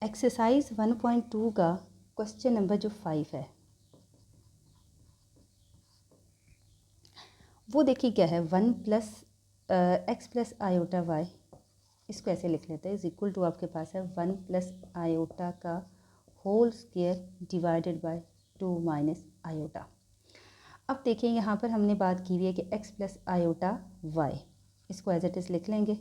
Exercise 1.2 का question number जो 5 है वो देखिए क्या है, 1 plus X plus iota Y, इसको ऐसे लिख लेते हैं, इज इक्वल टू आपके पास है 1 प्लस आयोटा का whole square divided by 2 minus iota. अब देखिए यहाँ पर हमने बात की हुई है कि एक्स प्लस आयोटा वाई, इसको एज इट इज़ लिख लेंगे।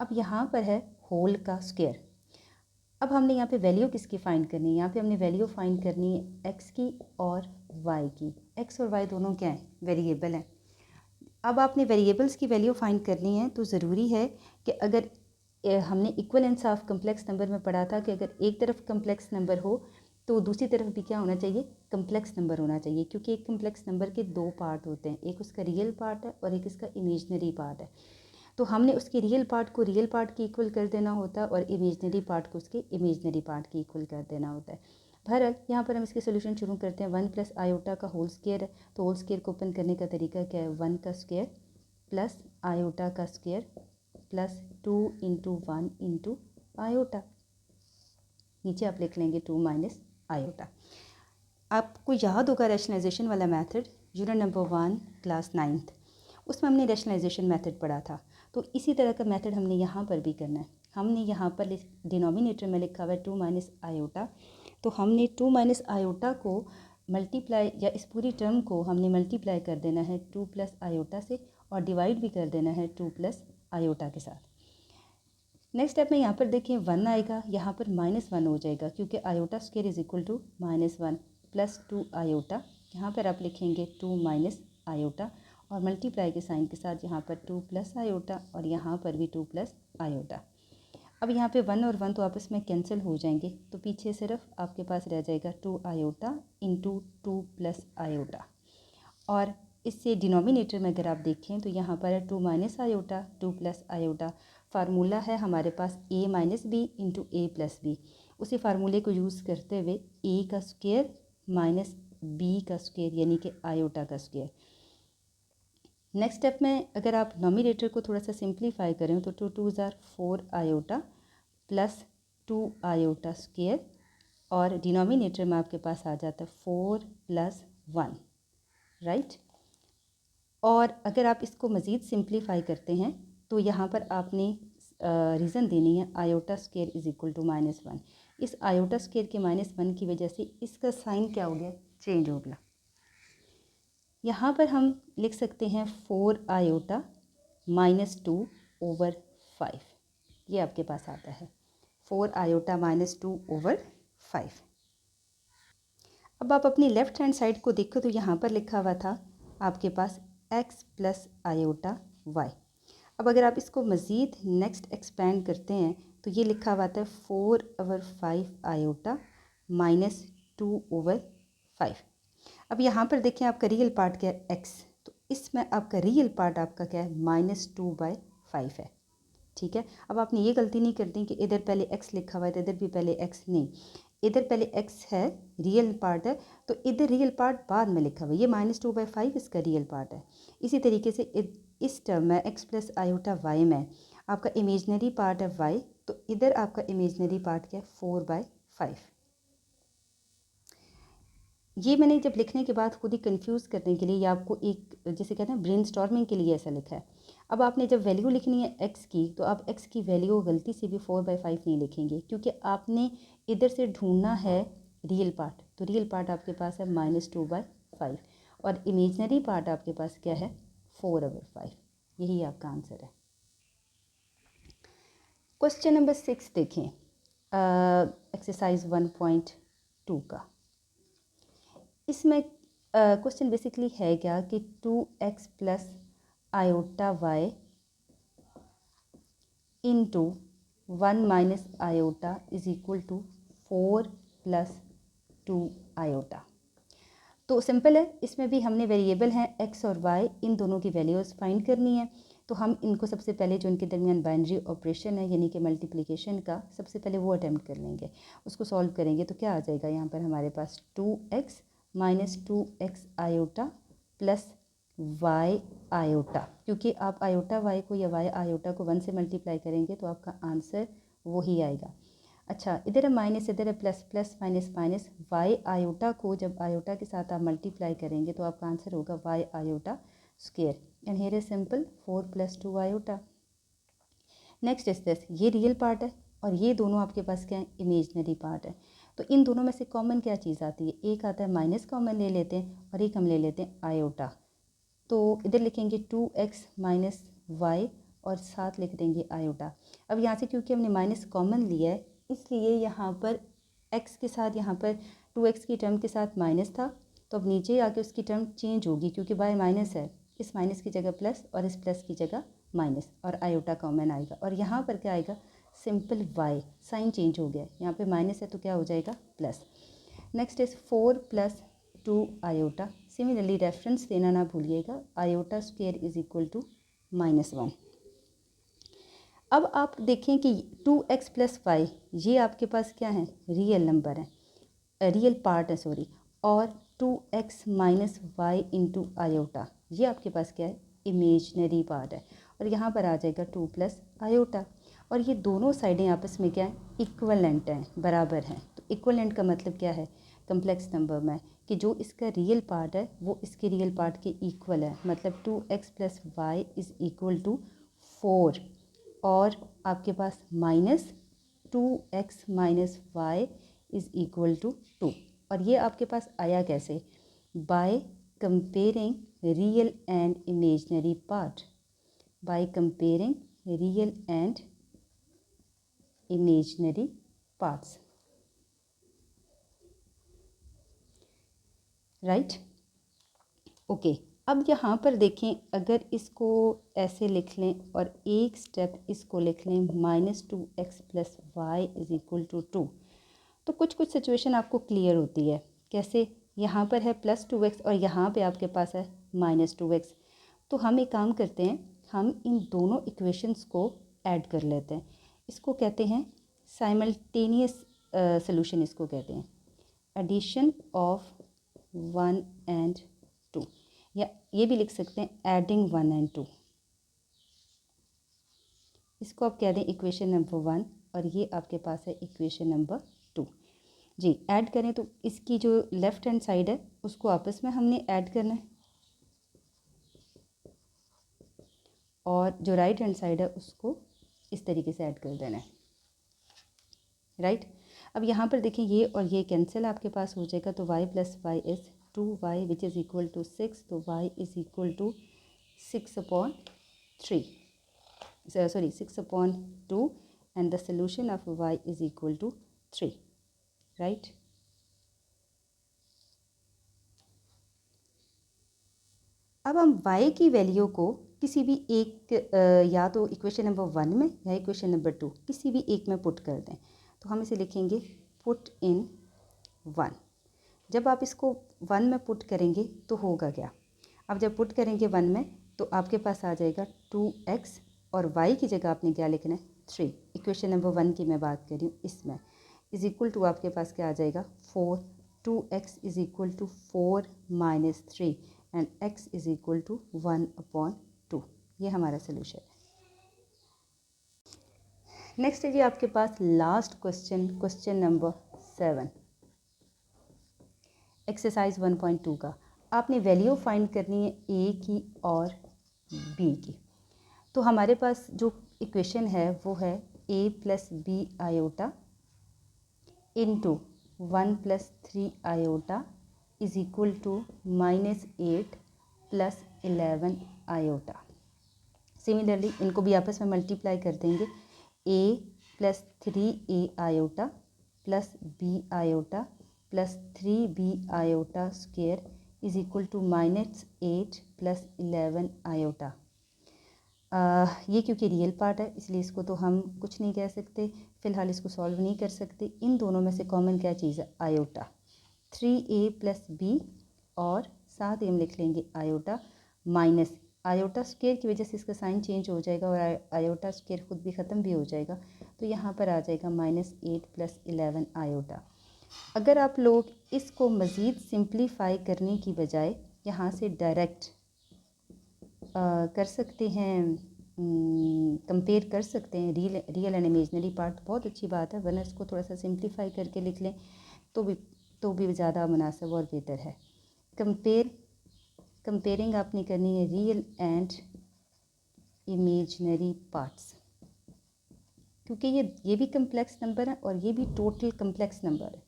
अब यहाँ पर है होल का स्क्वायर। अब हमने यहाँ पे वैल्यू किसकी फाइंड करनी है? यहाँ पे हमने वैल्यू फाइंड करनी है एक्स की और वाई की। एक्स और वाई दोनों क्या हैं? वेरिएबल हैं। अब आपने वेरिएबल्स की वैल्यू फाइंड करनी है तो ज़रूरी है कि अगर हमने इक्वलेंस ऑफ कम्प्लेक्स नंबर में पढ़ा था कि अगर एक तरफ कम्प्लेक्स नंबर हो तो दूसरी तरफ भी क्या होना चाहिए? कम्प्लेक्स नंबर होना चाहिए, क्योंकि एक कम्प्लेक्स नंबर के दो पार्ट होते हैं, एक उसका रियल पार्ट है और एक इसका इमेजनरी पार्ट है। तो हमने उसके रियल पार्ट को रियल पार्ट के इक्वल कर देना होता है और इमेजनरी पार्ट को उसके इमेजनरी पार्ट के इक्वल कर देना होता है। बहरहाल यहाँ पर हम इसके सोल्यूशन शुरू करते हैं। 1 प्लस आयोटा का होल स्क्वायर है, तो होल स्क्वायर को ओपन करने का तरीका क्या है? 1 का स्क्वायर प्लस आयोटा का square plus 2 into 1 into iota. नीचे आप लिख लेंगे 2 माइनस आयोटा। आपको याद होगा रैशनलाइजेशन वाला method, unit number 1 class 9th, उसमें हमने रैशनलाइजेशन मेथड पढ़ा था। तो इसी तरह का मेथड हमने यहाँ पर भी करना है। हमने यहाँ पर डिनोमिनेटर में लिखा हुआ है 2 माइनस आयोटा, तो हमने 2 माइनस आयोटा को मल्टीप्लाई, या इस पूरी टर्म को हमने मल्टीप्लाई कर देना है 2 प्लस आयोटा से और डिवाइड भी कर देना है 2 प्लस आयोटा के साथ। नेक्स्ट स्टेप में यहाँ पर देखिए 1 आएगा, यहाँ पर -1 हो जाएगा क्योंकि iota square is equal to -1 plus 2 iota. यहाँ पर आप लिखेंगे 2 माइनस आयोटा और मल्टीप्लाई के साइन के साथ यहाँ पर 2 प्लस आयोटा और यहाँ पर भी 2 प्लस आयोटा। अब यहाँ पे 1 और 1 तो आपस में कैंसिल हो जाएंगे, तो पीछे सिर्फ आपके पास रह जाएगा 2 आयोटा इंटू 2 प्लस आयोटा। और इससे डिनोमिनेटर में अगर आप देखें तो यहाँ पर है 2 minus iota 2 plus iota. Formula है हमारे पास a minus B into A plus B. उसी फार्मूले को यूज़ करते हुए a का स्क्वायर माइनस बी का स्क्वायर यानी कि आयोटा का स्क्वायर। नेक्स्ट स्टेप में अगर आप नोमिनेटर को थोड़ा सा सिंप्लीफाई करें तो 2 2 ज़ार 4 आयोटा प्लस 2 आयोटा स्क्वायर और डिनोमिनेटर में आपके पास आ जाता है 4 प्लस 1, राइट। और अगर आप इसको मज़ीद सिंप्लीफाई करते हैं तो यहाँ पर आपने रीज़न देनी है iota square is equal to -1। इस आयोटा स्क्वायर के -1 की वजह से इसका साइन क्या हो गया? चेंज हो गया। यहाँ पर हम लिख सकते हैं 4 आयोटा -2 ओवर 5, ये आपके पास आता है 4 आयोटा -2 ओवर 5। अब आप अपनी लेफ़्ट हैंड साइड को देखो तो यहाँ पर लिखा हुआ था आपके पास x प्लस आयोटा वाई। अब अगर आप इसको मज़ीद नेक्स्ट एक्सपेंड करते हैं तो ये लिखा हुआ था 4 ओवर 5 आयोटा -2 ओवर 5। अब यहाँ पर देखें आपका रियल पार्ट क्या है? x, तो इसमें आपका रियल पार्ट आपका क्या है? -2/5 है, ठीक है। अब आपने ये गलती नहीं करनी कि इधर पहले x लिखा हुआ है तो इधर भी पहले x, नहीं, इधर पहले x है, रियल पार्ट है, तो इधर रियल पार्ट बाद में लिखा हुआ है। ये -2/5 इसका रियल पार्ट है। इसी तरीके से इस टर्म में x प्लस आयोटा वाई में आपका इमेजनरी पार्ट है y, तो इधर आपका इमेजनरी पार्ट क्या है? 4/5। ये मैंने जब लिखने के बाद खुद ही कंफ्यूज करने के लिए या आपको एक जैसे कहते हैं ब्रेनस्टॉर्मिंग के लिए ऐसा लिखा है। अब आपने जब वैल्यू लिखनी है x की तो आप x की वैल्यू गलती से भी 4/5 नहीं लिखेंगे, क्योंकि आपने इधर से ढूंढना है रियल पार्ट। तो रियल पार्ट आपके पास है -2/5 और इमेजनरी पार्ट आपके पास क्या है? 4/5। यही आपका आंसर है। क्वेश्चन नंबर 6 देखें, एक्सरसाइज 1.2 का। इसमें क्वेश्चन बेसिकली है क्या कि 2x plus iota Y into 1 minus iota is equal to 4 plus 2 iota. तो सिंपल है, इसमें भी हमने वेरिएबल हैं x और y, इन दोनों की वैल्यूज़ फाइंड करनी है। तो हम इनको सबसे पहले जो इनके दरमियान बाइनरी ऑपरेशन है यानी कि मल्टीप्लिकेशन का, सबसे पहले वो अटैम्प्ट कर लेंगे। उसको सॉल्व करेंगे तो क्या आ जाएगा? यहाँ पर हमारे पास 2x -2x iota plus y iota, क्योंकि आप आयोटा y को या y आयोटा को 1 से मल्टीप्लाई करेंगे तो आपका आंसर वही आएगा। अच्छा इधर है माइनस, इधर है plus, plus minus minus, Y iota को जब आयोटा के साथ आप मल्टीप्लाई करेंगे तो आपका आंसर होगा Y iota square. And here is simple 4 + 2 iota. Next is this, ये रियल पार्ट है और ये दोनों आपके पास क्या है, इमेजनरी पार्ट है। तो इन दोनों में से कॉमन क्या चीज़ आती है, एक आता है माइनस कॉमन ले लेते हैं और एक हम ले लेते हैं आयोटा। तो इधर लिखेंगे 2x - y और साथ लिख देंगे आयोटा। अब यहाँ से क्योंकि हमने माइनस कॉमन लिया है इसलिए यहाँ पर x के साथ, यहाँ पर 2x की टर्म के साथ माइनस था, तो अब नीचे आके उसकी टर्म चेंज होगी क्योंकि y माइनस है, इस माइनस की जगह प्लस और इस प्लस की जगह माइनस और आयोटा कॉमन आएगा। और यहाँ पर क्या आएगा, सिंपल y, साइन चेंज हो गया, यहाँ पे माइनस है तो क्या हो जाएगा plus. Next is 4 + 2 iota. Similarly reference देना ना भूलिएगा, iota square is equal to -1। अब आप देखें कि 2x + y ये आपके पास क्या है, रियल नंबर है, रियल पार्ट है सॉरी, और 2x - y इंटू आयोटा ये आपके पास क्या है, इमेजनरी पार्ट है। और यहाँ पर आ जाएगा 2 + आयोटा। और ये दोनों साइडें आपस में क्या है, इक्वलेंट हैं, बराबर हैं। तो इक्वलेंट का मतलब क्या है, कम्प्लेक्स नंबर में कि जो इसका रियल पार्ट है वो इसके रियल पार्ट के इक्वल है, मतलब 2x + y is equal to 4 और आपके पास -2x - y is equal to 2। और ये आपके पास आया कैसे, by comparing real and imaginary part, by comparing real and imaginary parts, right. Okay, अब यहाँ पर देखें, अगर इसको ऐसे लिख लें और एक स्टेप इसको लिख लें -2x + y is equal to 2, तो कुछ कुछ सिचुएशन आपको क्लियर होती है। कैसे, यहाँ पर है +2x और यहाँ पे आपके पास है -2x। तो हम एक काम करते हैं, हम इन दोनों इक्वेशंस को ऐड कर लेते हैं। इसको कहते हैं साइमल्टेनियस सॉल्यूशन, इसको कहते हैं एडिशन ऑफ 1 and 2, या ये भी लिख सकते हैं एडिंग 1 and 2। इसको आप कह दें इक्वेशन नंबर 1 और ये आपके पास है इक्वेशन नंबर 2। जी, ऐड करें तो इसकी जो लेफ़्ट हैंड साइड है उसको आपस में हमने ऐड करना है और जो राइट हैंड साइड है उसको इस तरीके से ऐड कर देना है, राइट। अब यहाँ पर देखिए ये और ये कैंसिल आपके पास हो जाएगा, तो y + y is 2y which is equal to 6, तो y is equal to 6/3, sorry 6/2 and the solution of y is equal to 3, right. अब हम y की वैल्यू को किसी भी एक या तो इक्वेशन नंबर 1 में या इक्वेशन नंबर 2 किसी भी एक में पुट कर दें, तो हम इसे लिखेंगे पुट इन 1। जब आप इसको 1 में पुट करेंगे तो होगा क्या, अब जब पुट करेंगे 1 में तो आपके पास आ जाएगा 2x और y की जगह आपने क्या लिखना है 3, इक्वेशन नंबर 1 की मैं बात कर रही हूँ, इसमें इज़ इक्वल टू आपके पास क्या आ जाएगा 4, 2x is equal to 4 - 3 and x is equal to 1/2। ये हमारा सोल्यूशन है। नेक्स्ट है जी आपके पास last question, question number 7, exercise 1.2 का। आपने वैल्यू फाइंड करनी है ए की और बी की। तो हमारे पास जो इक्वेशन है वो है a + b iota into 1 + 3 iota is equal to -8 + 11 iota. Similarly इनको भी आपस में मल्टीप्लाई कर देंगे, a + 3a iota + b iota + 3b iota square is equal to -8 + 11 iota. ये क्योंकि रियल पार्ट है इसलिए इसको तो हम कुछ नहीं कह सकते, फ़िलहाल इसको सॉल्व नहीं कर सकते। इन दोनों में से कॉमन क्या चीज़ है, आयोटा, 3a + b और साथ ही हम लिख लेंगे आयोटा माइनस आयोटा स्क्वायर की वजह से इसका साइन चेंज हो जाएगा और आयोटा स्क्वायर खुद भी ख़त्म भी हो जाएगा, तो यहाँ पर आ जाएगा -8 + 11 आयोटा। अगर आप लोग इसको मज़ीद सिंप्लीफाई करने की बजाय यहाँ से डायरेक्ट कर सकते हैं कंपेयर कर सकते हैं रियल एंड इमेजनरी पार्ट, बहुत अच्छी बात है, वरना इसको थोड़ा सा सिंप्लीफाई करके लिख लें तो भी ज़्यादा मुनासिब और बेहतर है। कंपेयरिंग आपने करनी है रियल एंड इमेजनरी पार्ट्स, क्योंकि ये भी कम्प्लेक्स नंबर है और ये भी टोटल कम्प्लेक्स नंबर है।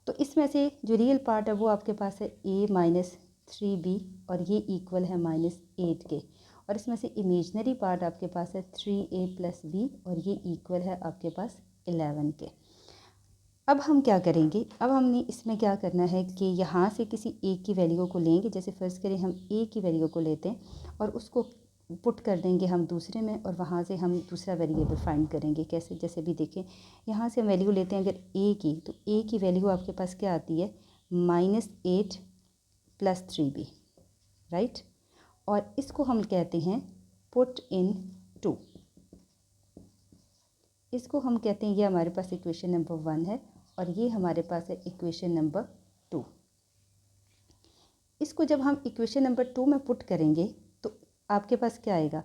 तो इसमें से जो रियल पार्ट है वो आपके पास है a-3b और ये इक्वल है -8 के, और इसमें से इमेजनरी पार्ट आपके पास है 3a + b और ये इक्वल है आपके पास 11 के। अब हम क्या करेंगे, अब हमने इसमें क्या करना है कि यहाँ से किसी एक की वैल्यू को लेंगे, जैसे फ़र्ज़ करें हम a की वैल्यू को लेते हैं और उसको पुट कर देंगे हम दूसरे में, और वहाँ से हम दूसरा वेरिएबल फाइंड करेंगे। कैसे, जैसे भी देखें, यहाँ से हम वैल्यू लेते हैं अगर a की, तो a की वैल्यू आपके पास क्या आती है, -8 + 3b, राइट। और इसको हम कहते हैं पुट इन 2, इसको हम कहते हैं, ये हमारे पास इक्वेशन नंबर 1 है और ये हमारे पास है इक्वेशन नंबर 2। इसको जब हम इक्वेशन नंबर 2 में पुट करेंगे तो आपके पास क्या आएगा,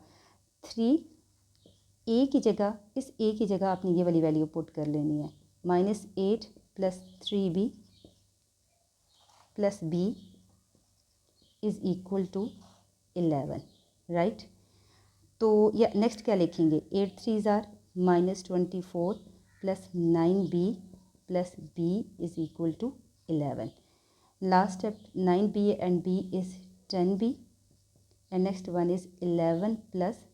3a की जगह, इस a की जगह आपने ये वाली वैल्यू पुट कर लेनी है, -8 + 3b + b = 11, राइट। तो या नेक्स्ट क्या लिखेंगे, 8 3s are -24 + 9b + b = 11. Last step, 9b and b is 10b, and next one is 11 +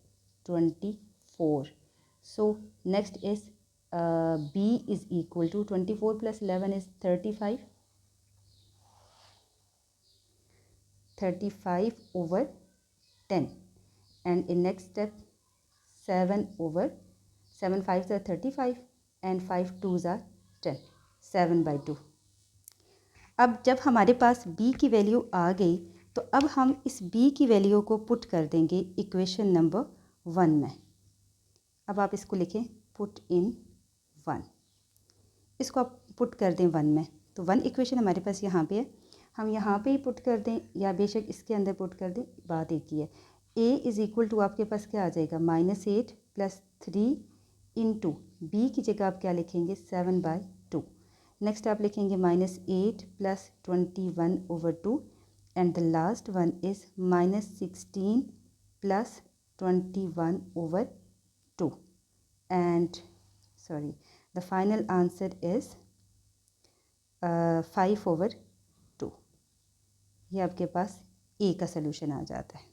24. So next is b is equal to 24 + 11 is 35. 35 over 10, and in next step 7 over 7 5s are 35 and 5 2s are 10, 7/2. अब जब हमारे पास b की value आ गई तो अब हम इस b की वैल्यू को पुट कर देंगे इक्वेशन नंबर 1 में। अब आप इसको लिखें पुट इन 1, इसको आप पुट कर दें 1 में, तो 1 इक्वेशन हमारे पास यहाँ पे है, हम यहाँ पे ही पुट कर दें या बेशक इसके अंदर पुट कर दें, बात एक ही है। a = आपके पास क्या आ जाएगा, -8 + 3 × b की जगह आप क्या लिखेंगे, 7/2। नेक्स्ट आप लिखेंगे -8 + 21/2, and the last one is -16 + 21/2, and sorry, the final answer is 5/2। ये आपके पास ए का सलूशन आ जाता है,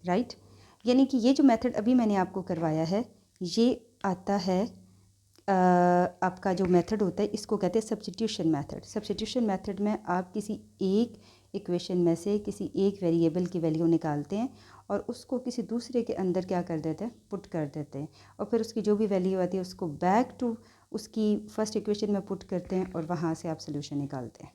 राइट। यानी कि ये जो मेथड अभी मैंने आपको करवाया है ये आता है आपका जो मेथड होता है इसको कहते हैं सब्स्टिट्यूशन मेथड। सब्स्टिट्यूशन मेथड में आप किसी एक इक्वेशन में से किसी एक वेरिएबल की वैल्यू निकालते हैं और उसको किसी दूसरे के अंदर क्या कर देते हैं, पुट कर देते हैं, और फिर उसकी जो भी वैल्यू आती है उसको बैक टू उसकी फर्स्ट इक्वेशन में पुट करते हैं और वहाँ से आप सोल्यूशन निकालते हैं।